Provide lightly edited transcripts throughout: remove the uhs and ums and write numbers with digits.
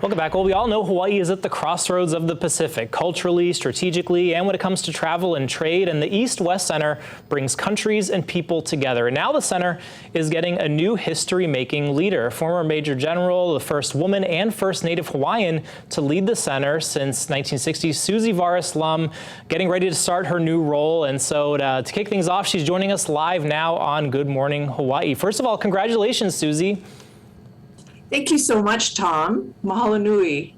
Welcome back. Well, we all know Hawaii is at the crossroads of the Pacific, culturally, strategically, and when it comes to travel and trade. And the East-West Center brings countries and people together. And now the center is getting a new history-making leader, former Major General, the first woman and first Native Hawaiian to lead the center since 1960, Suzy Vares-Lum, getting ready to start her new role. And so to kick things off, she's joining us live now on Good Morning Hawaii. First of all, congratulations, Suzy. Thank you so much, Tom. Mahalo nui.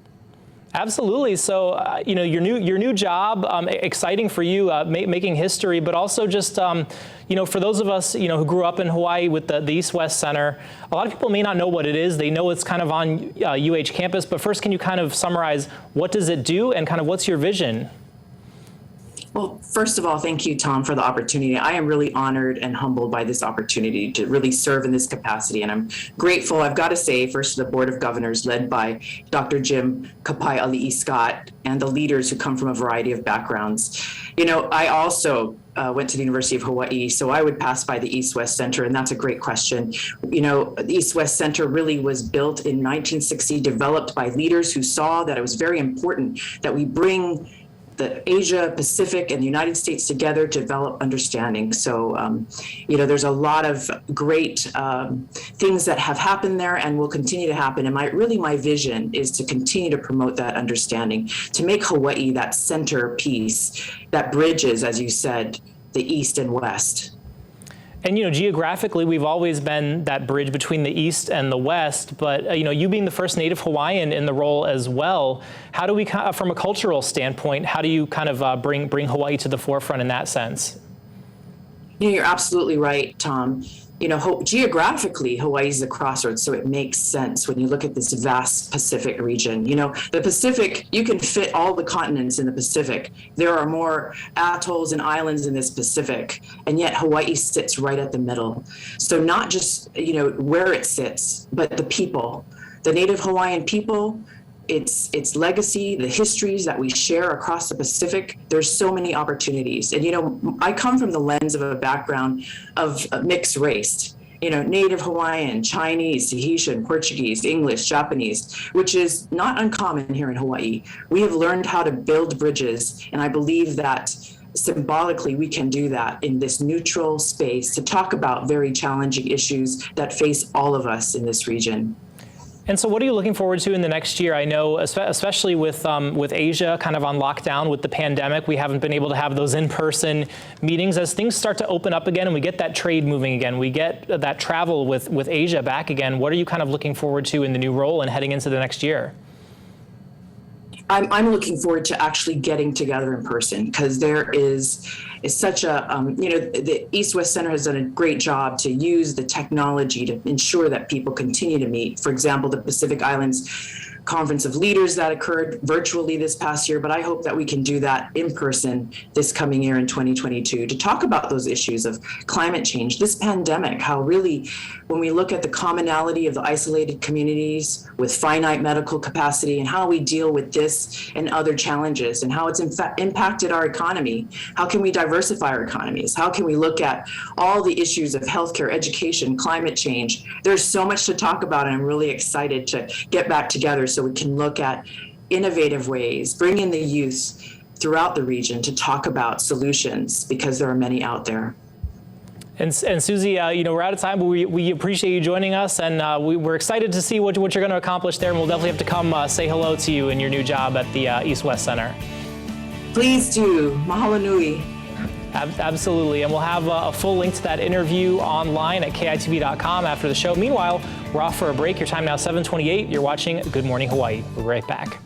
Absolutely. So, your new job, exciting for you, making history, but also just, for those of us, who grew up in Hawaii with the East-West Center, a lot of people may not know what it is. They know it's kind of on UH campus, but first, can you kind of summarize what does it do and kind of what's your vision? Well, first of all, thank you, Tom, for the opportunity. I am really honored and humbled by this opportunity to really serve in this capacity. And I'm grateful, I've got to say, first to the Board of Governors led by Dr. Jim Kapai Ali'i Scott and the leaders who come from a variety of backgrounds. I also went to the University of Hawaii, so I would pass by the East-West Center, and that's a great question. The East-West Center really was built in 1960, developed by leaders who saw that it was very important that we bring the Asia Pacific and the United States together to develop understanding. So, there's a lot of great things that have happened there and will continue to happen. And my vision is to continue to promote that understanding, to make Hawaii that centerpiece that bridges, as you said, the East and West. And, geographically, we've always been that bridge between the East and the West. But, you being the first Native Hawaiian in the role as well, how do we, from a cultural standpoint, how do you kind of bring Hawaii to the forefront in that sense? You're absolutely right, Tom. Geographically, Hawaii is a crossroads, so it makes sense when you look at this vast Pacific region. The Pacific, you can fit all the continents in the Pacific. There are more atolls and islands in this Pacific, and yet Hawaii sits right at the middle. So not just, where it sits, but the people, the Native Hawaiian people, its legacy, the histories that we share across the Pacific. There's so many opportunities. And, I come from the lens of a background of mixed race, Native Hawaiian, Chinese, Tahitian, Portuguese, English, Japanese, which is not uncommon here in Hawaii. We have learned how to build bridges, and I believe that symbolically we can do that in this neutral space to talk about very challenging issues that face all of us in this region. And so what are you looking forward to in the next year? I know, especially with Asia kind of on lockdown with the pandemic, we haven't been able to have those in-person meetings. As things start to open up again and we get that trade moving again, we get that travel with Asia back again, what are you kind of looking forward to in the new role and heading into the next year? I'm looking forward to actually getting together in person, because there is such a, the East-West Center has done a great job to use the technology to ensure that people continue to meet. For example, the Pacific Islands Conference of Leaders that occurred virtually this past year, but I hope that we can do that in person this coming year in 2022 to talk about those issues of climate change, this pandemic, how really when we look at the commonality of the isolated communities with finite medical capacity and how we deal with this and other challenges and how it's in fact impacted our economy. How can we diversify our economies? How can we look at all the issues of healthcare, education, climate change? There's so much to talk about, and I'm really excited to get back together so we can look at innovative ways, bring in the youth throughout the region to talk about solutions, because there are many out there. And Suzy, we're out of time, but we appreciate you joining us, and we're excited to see what you're going to accomplish there, and we'll definitely have to come say hello to you in your new job at the East-West Center. Please do. Mahalo nui. Absolutely, and we'll have a full link to that interview online at KITV.com after the show. Meanwhile, we're off for a break. Your time now 7:28. You're watching Good Morning Hawaii. We'll be right back.